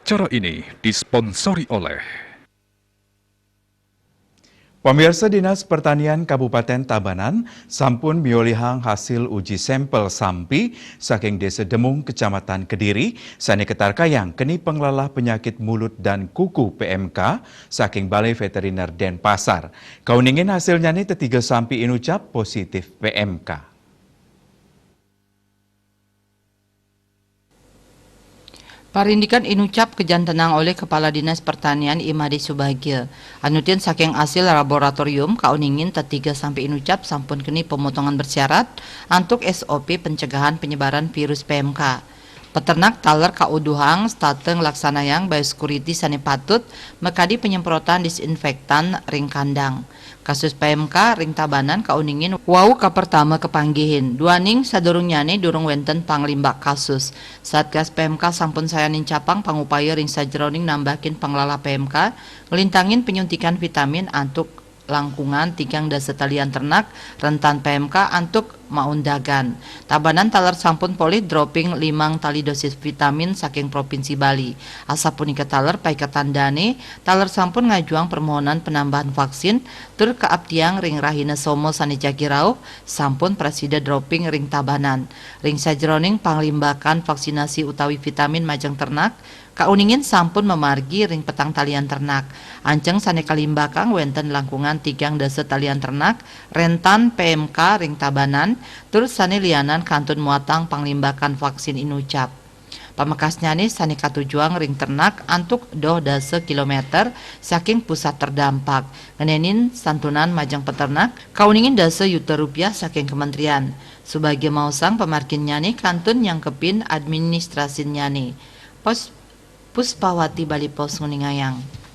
Acara ini disponsori oleh Pemirsa Dinas Pertanian Kabupaten Tabanan sampun miolihang hasil uji sampel sampi saking Desa Demung Kecamatan Kediri sani ketarkayang keni penglalah penyakit mulut dan kuku PMK saking Balai Veteriner Denpasar. Kauningin hasilnya nih tetiga sampi inucap positif PMK. Parindikan inucap kejantenang oleh Kepala Dinas Pertanian Imadi Subagio. Anutin saking hasil laboratorium kauningin tetiga sampai inucap sampun kini pemotongan bersyarat untuk SOP pencegahan penyebaran virus PMK. Peternak taler kauduhang stateng laksanayang biosecurity sani patut mekadi penyemprotan disinfektan ring kandang. Kasus PMK ring Tabanan kauningin wau ka pertama kepanggihin. Duaning sadurungyane durung wenten panglimbak kasus. Satgas PMK sampun sayanin capang pangupaya ring sajroning nambahin panglala PMK ngelintangin penyuntikan vitamin antuk langkungan tigang dasa talian ternak rentan PMK antuk maundagan. Tabanan taler sampun poli dropping 5 tali dosis vitamin saking Provinsi Bali. Asapunika taler paikatandane taler sampun ngajuang permohonan penambahan vaksin tur kaaptiang ring Rahina Somo sani Jagirau sampun presida dropping ring Tabanan. Ring sajroning panglimbakan vaksinasi utawi vitamin majeng ternak kauningin sampun memargi ring petang talian ternak. Anceng sane kalimbakang wenten langkungan tigang dasa talian ternak rentan PMK ring Tabanan terus sane lianan kantun muatang panglimbakan vaksin inucap. Pamekasnya nih sane katujuang ring ternak antuk doh dasa kilometer saking pusat terdampak. Ngenenin santunan majang peternak kauningin dasa juta rupiah saking kementerian. Sebagai mausang pemarkinnya nih kantun yang kepin administrasinya nih. Puspawati Bali Pos Nguningayang.